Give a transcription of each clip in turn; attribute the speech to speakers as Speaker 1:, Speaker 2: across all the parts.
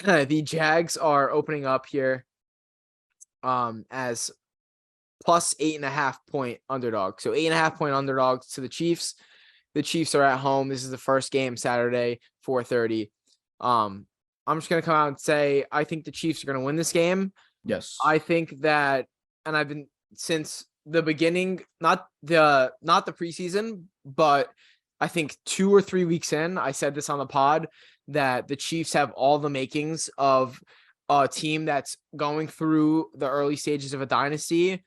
Speaker 1: The Jags are opening up here as plus 8.5 point underdog. So 8.5 point underdogs to the Chiefs. The Chiefs are at home. This is the first game Saturday, 4:30. I'm just gonna come out and say I think the Chiefs are gonna win this game.
Speaker 2: Yes.
Speaker 1: I think that, and I've been since the beginning, not the preseason, but I think 2 or 3 weeks in, I said this on the pod that the Chiefs have all the makings of a team that's going through the early stages of a dynasty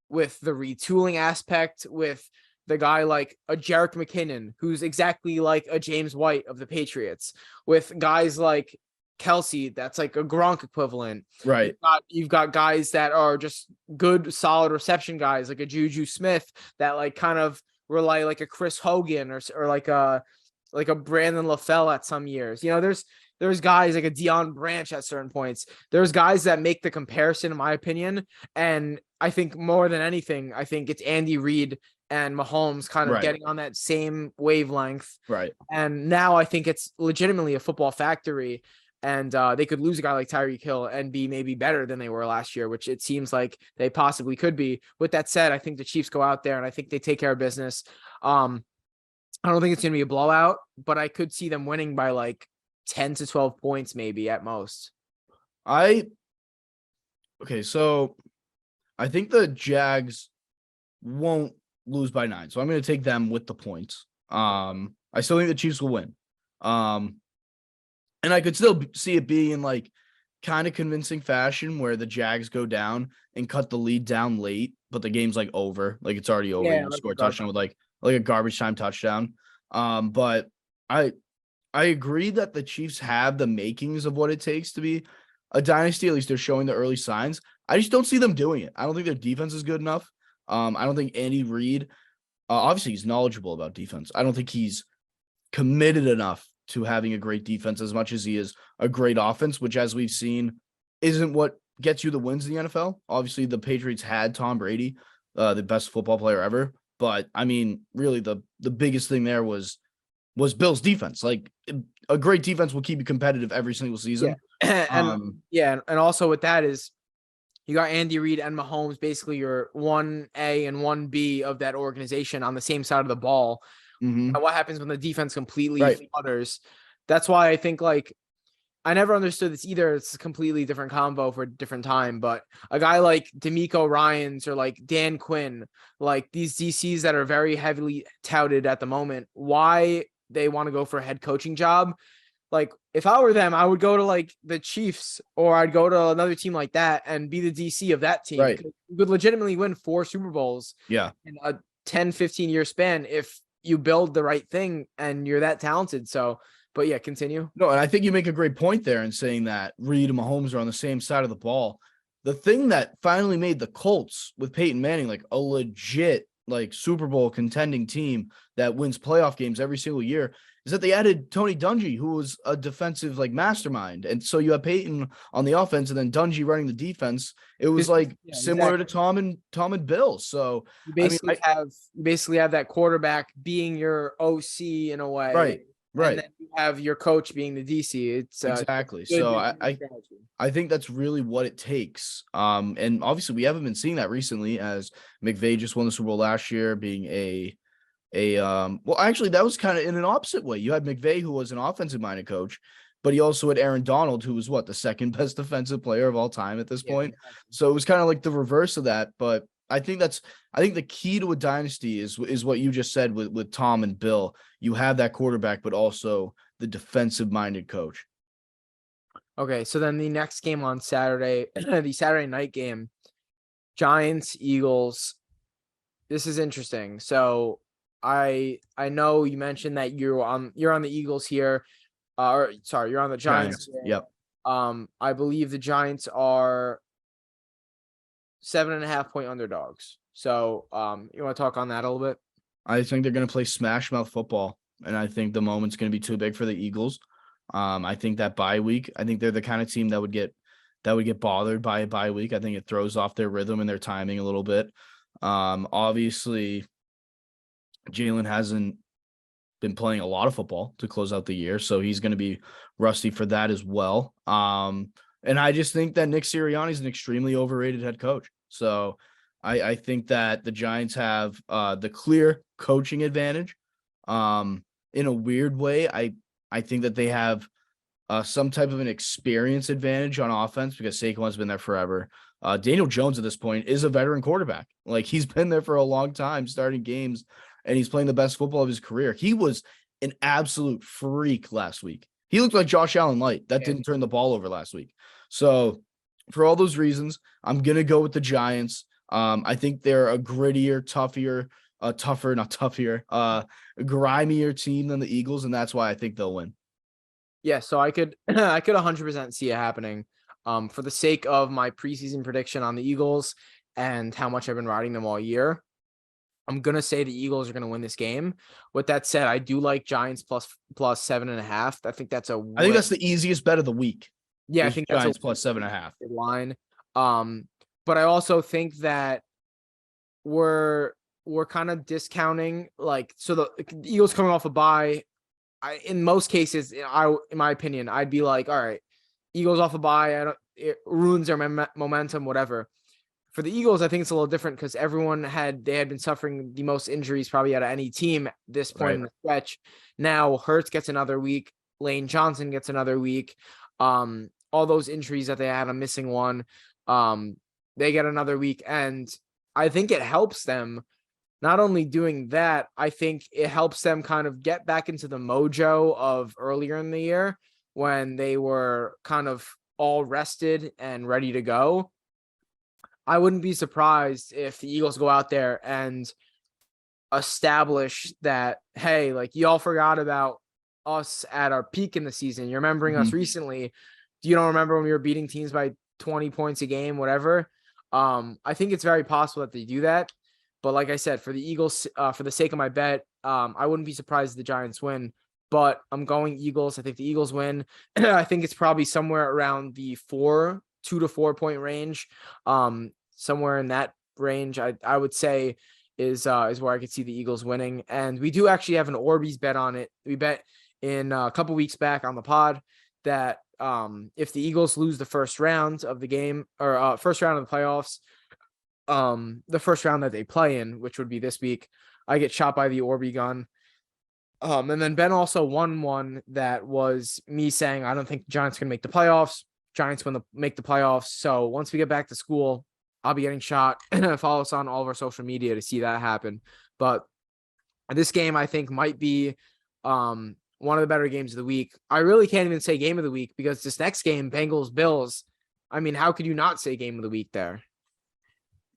Speaker 1: with the retooling aspect, with the guy like a Jerick McKinnon, who's exactly like a James White of the Patriots, with guys like Kelsey, that's like a Gronk equivalent.
Speaker 2: Right.
Speaker 1: You've got guys that are just good, solid reception guys, like a Juju Smith that like kind of rely like a Chris Hogan or like a Brandon LaFell at some years. There's guys like a Deion Branch at certain points. There's guys that make the comparison, in my opinion. And I think more than anything, I think it's Andy Reid and Mahomes kind of getting on that same wavelength.
Speaker 2: Right.
Speaker 1: And now I think it's legitimately a football factory. And they could lose a guy like Tyreek Hill and be maybe better than they were last year, which it seems like they possibly could be. With that said, I think the Chiefs go out there and I think they take care of business. I don't think it's going to be a blowout, but I could see them winning by like 10 to 12 points, maybe at most.
Speaker 2: So I think the Jags won't lose by 9. So I'm going to take them with the points. I still think the Chiefs will win. And I could still see it being in like kind of convincing fashion where the Jags go down and cut the lead down late, but the game's like over, like it's already over. You score a touchdown with like a garbage time touchdown. But I agree that the Chiefs have the makings of what it takes to be a dynasty. At least they're showing the early signs. I just don't see them doing it. I don't think their defense is good enough. I don't think Andy Reid, obviously he's knowledgeable about defense. I don't think he's committed enough to having a great defense as much as he is a great offense, which, as we've seen, isn't what gets you the wins in the NFL. Obviously, the Patriots had Tom Brady, the best football player ever. But, I mean, really the biggest thing there was Bill's defense. Like, a great defense will keep you competitive every single season.
Speaker 1: Yeah. And also with that is you got Andy Reid and Mahomes, basically your 1A and 1B of that organization on the same side of the ball.
Speaker 2: Mm-hmm.
Speaker 1: And what happens when the defense completely flutters? That's why I think like I never understood this either. It's a completely different combo for a different time. But a guy like D'Amico Ryans or like Dan Quinn, like these DCs that are very heavily touted at the moment, why they want to go for a head coaching job? Like if I were them, I would go to like the Chiefs or I'd go to another team like that and be the DC of that team.
Speaker 2: Right.
Speaker 1: You could legitimately win 4 Super Bowls in a 10, 15 year span if you build the right thing and you're that talented. So, but yeah, continue.
Speaker 2: No, and I think you make a great point there in saying that Reid and Mahomes are on the same side of the ball. The thing that finally made the Colts with Peyton Manning like a legit like Super Bowl contending team that wins playoff games every single year is that they added Tony Dungy, who was a defensive like mastermind. And so you have Peyton on the offense and then Dungy running the defense. It was similar to Tom and Bill. So
Speaker 1: you basically have that quarterback being your OC in a way.
Speaker 2: Right.
Speaker 1: And then you have your coach being the DC. It's
Speaker 2: exactly. So I think that's really what it takes. And obviously we haven't been seeing that recently as McVay just won the Super Bowl last year being well, actually that was kind of in an opposite way. You had McVay, who was an offensive minded coach, but he also had Aaron Donald, who was the second best defensive player of all time at this point. Exactly. So it was kind of like the reverse of that. But I think the key to a dynasty is what you just said with Tom and Bill. You have that quarterback, but also the defensive minded coach.
Speaker 1: Okay. So then the next game on Saturday, the Saturday night game, Giants, Eagles. This is interesting. So I know you mentioned that you're on the Eagles here. You're on the Giants.
Speaker 2: Yep.
Speaker 1: I believe the Giants are 7.5 point underdogs. So you want to talk on that a little bit?
Speaker 2: I think they're going to play smash mouth football, and I think the moment's going to be too big for the Eagles. I think that bye week, I think they're the kind of team that would get bothered by a bye week. I think it throws off their rhythm and their timing a little bit. Obviously, Jalen hasn't been playing a lot of football to close out the year, so he's going to be rusty for that as well. And I just think that Nick Sirianni is an extremely overrated head coach. So I think that the Giants have the clear coaching advantage. In a weird way, I think that they have some type of an experience advantage on offense because Saquon's been there forever. Daniel Jones at this point is a veteran quarterback. Like, he's been there for a long time starting games, and he's playing the best football of his career. He was an absolute freak last week. He looked like Josh Allen light. That didn't turn the ball over last week. So for all those reasons, I'm going to go with the Giants. I think they're a grittier, grimier team than the Eagles, and that's why I think they'll win.
Speaker 1: Yeah, so I could 100% see it happening. For the sake of my preseason prediction on the Eagles and how much I've been riding them all year, I'm gonna say the Eagles are gonna win this game. With that said, I do like Giants plus 7.5. I think that's
Speaker 2: I think that's the easiest bet of the week.
Speaker 1: Yeah, I think
Speaker 2: Giants
Speaker 1: that's
Speaker 2: plus 7.5
Speaker 1: line. But I also think that we're kind of discounting, like, so the Eagles coming off a bye. In most cases, in my opinion, I'd be like, all right, Eagles off a bye, it ruins their momentum, whatever. For the Eagles, I think it's a little different because they had been suffering the most injuries probably out of any team at this point in the stretch. Now Hurts gets another week, Lane Johnson gets another week. All those injuries that they had, I'm missing one. They get another week, and I think it helps them. Not only doing that, I think it helps them kind of get back into the mojo of earlier in the year when they were kind of all rested and ready to go. I wouldn't be surprised if the Eagles go out there and establish that, hey, like, y'all forgot about us at our peak in the season. You're remembering us recently. You don't remember when we were beating teams by 20 points a game, whatever. I think it's very possible that they do that. But like I said, for the Eagles, for the sake of my bet, I wouldn't be surprised if the Giants win. But I'm going Eagles. I think the Eagles win. I think it's probably somewhere around the 2 to 4 point range. Somewhere in that range, I would say is where I could see the Eagles winning. And we do actually have an Orbeez bet on it. We bet in a couple weeks back on the pod that if the Eagles lose the first round of the game, or first round of the playoffs, the first round that they play in, which would be this week, I get shot by the Orby gun. And then Ben also won one that was me saying I don't think the Giants can make the playoffs. Giants make the playoffs. So once we get back to school, I'll be getting shot. Follow us on all of our social media to see that happen. But this game, I think, might be one of the better games of the week. I really can't even say game of the week because this next game, Bengals-Bills, I mean, how could you not say game of the week there?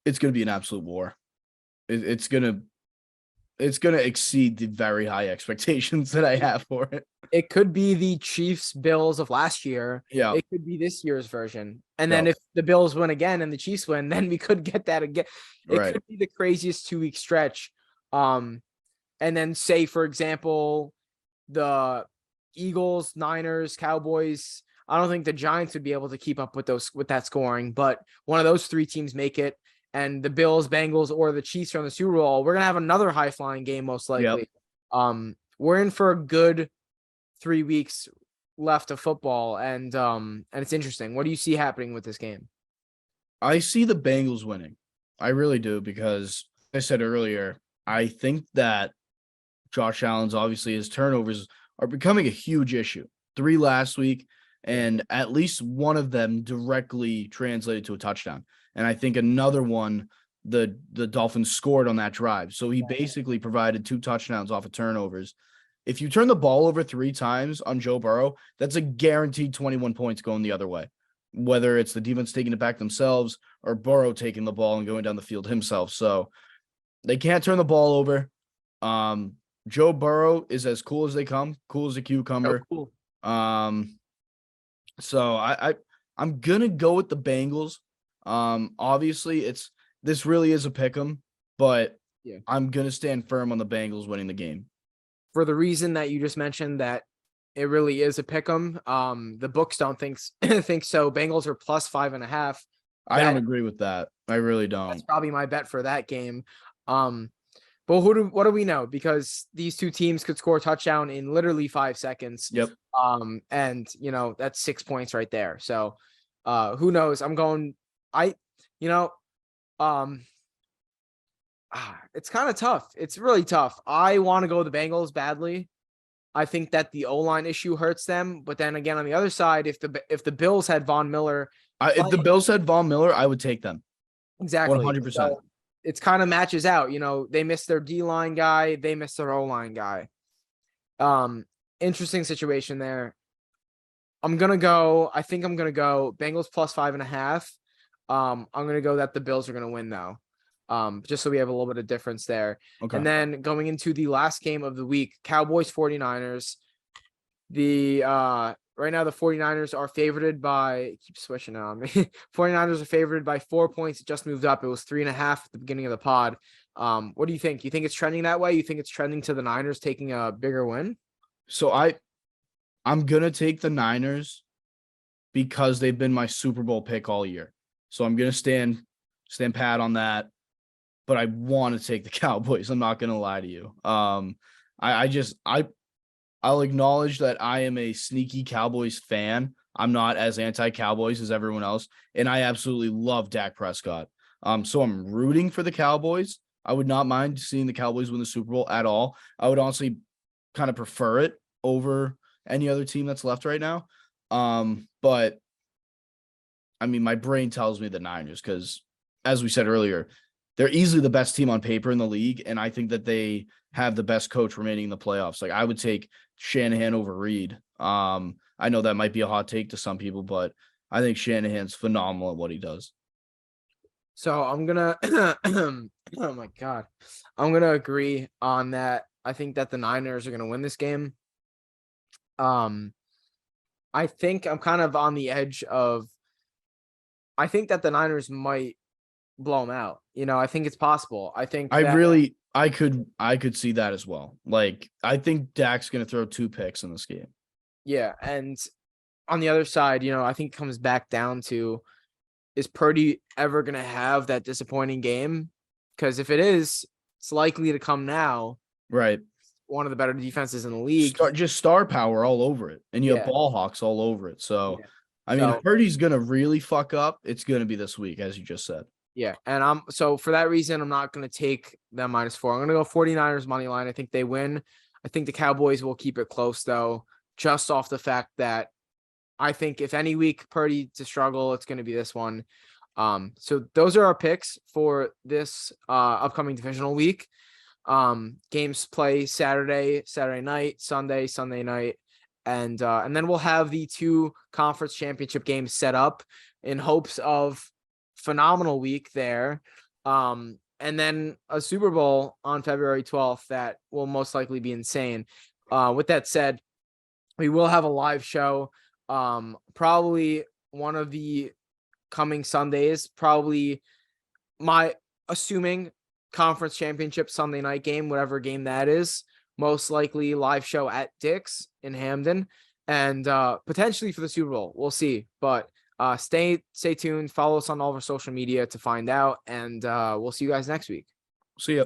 Speaker 2: It's going to be an absolute war. It's going to exceed the very high expectations that I have for it.
Speaker 1: It could be the Chiefs Bills of last year.
Speaker 2: Yeah.
Speaker 1: It could be this year's version. And then if the Bills win again and the Chiefs win, then we could get that again. It could be the craziest 2-week stretch. And then say, for example, the Eagles, Niners, Cowboys. I don't think the Giants would be able to keep up with that scoring, but one of those three teams make it. And the Bills, Bengals, or the Chiefs are on the Super Bowl, we're going to have another high-flying game most likely. Yep. We're in for a good 3 weeks left of football, and it's interesting. What do you see happening with this game?
Speaker 2: I see the Bengals winning. I really do because, like I said earlier, I think that Josh Allen's obviously his turnovers are becoming a huge issue. 3 last week, and at least one of them directly translated to a touchdown. And I think another one, the Dolphins scored on that drive. So he basically provided 2 touchdowns off of turnovers. If you turn the ball over 3 times on Joe Burrow, that's a guaranteed 21 points going the other way, whether it's the defense taking it back themselves or Burrow taking the ball and going down the field himself. So they can't turn the ball over. Joe Burrow is as cool as they come, cool as a cucumber.
Speaker 1: Oh, cool.
Speaker 2: So I'm going to go with the Bengals. Obviously this really is a pick 'em, but I'm going to stand firm on the Bengals winning the game.
Speaker 1: For the reason that you just mentioned that it really is a pick 'em. The books don't think so. Bengals are plus 5.5.
Speaker 2: I don't agree with that. I really don't.
Speaker 1: That's probably my bet for that game. But But what do we know? Because these two teams could score a touchdown in literally 5 seconds.
Speaker 2: Yep.
Speaker 1: And that's 6 points right there. So who knows? It's kind of tough. It's really tough. I want to go the Bengals badly. I think that the O-line issue hurts them. But then again, on the other side, if the Bills had Von Miller,
Speaker 2: If the Bills had Von Miller, I would take them.
Speaker 1: exactly.
Speaker 2: 100%.
Speaker 1: So it's kind of matches out. They missed their D-line guy. They missed their O-line guy. Interesting situation there. I think I'm going to go Bengals plus 5.5. I'm going to go that the Bills are going to win though. Just so we have a little bit of difference there.
Speaker 2: Okay.
Speaker 1: And then going into the last game of the week, Cowboys 49ers. Right now the 49ers are favored by, keep switching on me. 49ers are favored by 4 points. It just moved up. It was 3.5 at the beginning of the pod. What do you think? You think it's trending that way? You think it's trending to the Niners taking a bigger win?
Speaker 2: So I'm going to take the Niners because they've been my Super Bowl pick all year. So I'm going to stand pat on that. But I want to take the Cowboys. I'm not going to lie to you. I'll acknowledge that I am a sneaky Cowboys fan. I'm not as anti-Cowboys as everyone else, and I absolutely love Dak Prescott. So I'm rooting for the Cowboys. I would not mind seeing the Cowboys win the Super Bowl at all. I would honestly kind of prefer it over any other team that's left right now. But I mean, my brain tells me the Niners because, as we said earlier, they're easily the best team on paper in the league, and I think that they have the best coach remaining in the playoffs. Like, I would take Shanahan over Reed. I know that might be a hot take to some people, but I think Shanahan's phenomenal at what he does.
Speaker 1: So I'm gonna oh my God. I'm gonna agree on that. I think that the Niners are gonna win this game. I think I'm kind of on the edge of I think that the Niners might blow them out. I think it's possible. I
Speaker 2: could see that as well. Like, I think Dak's going to throw 2 picks in this game.
Speaker 1: Yeah. And on the other side, I think it comes back down to, is Purdy ever going to have that disappointing game? Because if it is, it's likely to come now.
Speaker 2: Right.
Speaker 1: One of the better defenses in the league.
Speaker 2: Just star power all over it. And you have ball hawks all over it. So, yeah. I mean, if Purdy's going to really fuck up, it's going to be this week, as you just said.
Speaker 1: Yeah, and so for that reason, I'm not going to take them -4. I'm going to go 49ers money line. I think they win. I think the Cowboys will keep it close, though, just off the fact that I think if any week Purdy to struggle, it's going to be this one. So those are our picks for this upcoming divisional week. Games play Saturday night, Sunday night, and then we'll have the 2 conference championship games set up in hopes of phenomenal week there. And then a Super Bowl on February 12th that will most likely be insane. With that said, we will have a live show. Probably one of the coming Sundays, probably my assuming conference championship Sunday night game, whatever game that is, most likely live show at Dick's in Hamden, and potentially for the Super Bowl. We'll see, but stay tuned. Follow us on all of our social media to find out, and we'll see you guys next week.
Speaker 2: See ya.